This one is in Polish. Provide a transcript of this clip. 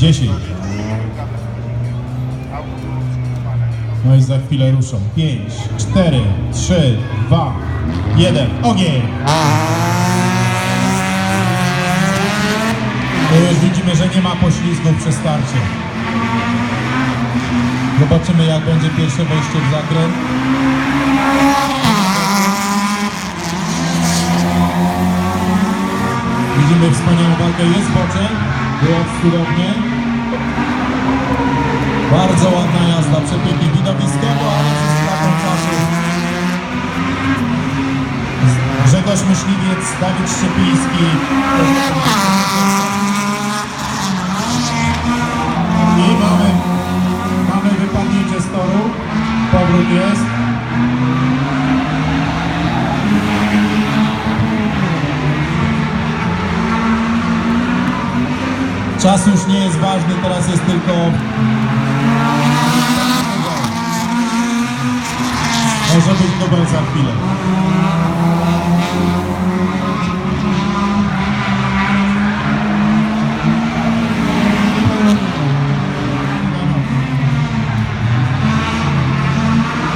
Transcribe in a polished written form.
10. No i za chwilę ruszą. 5, 4, 3, 2, 1. Ogień! I już widzimy, że nie ma poślizgów przy starcie. Zobaczymy, jak będzie pierwsze wejście w zakręt. Widzimy wspaniałą walkę, jest boczek, było cudownie. Bardzo ładna jazda, przepięknie widowiskowo, ale ze stratą czasu. Grzegorz Myśliwiec, Dawid Szczepiński. I mamy wypadnięcie z toru, powrót jest. Czas już nie jest ważny, teraz jest tylko... Może być dubel za chwilę.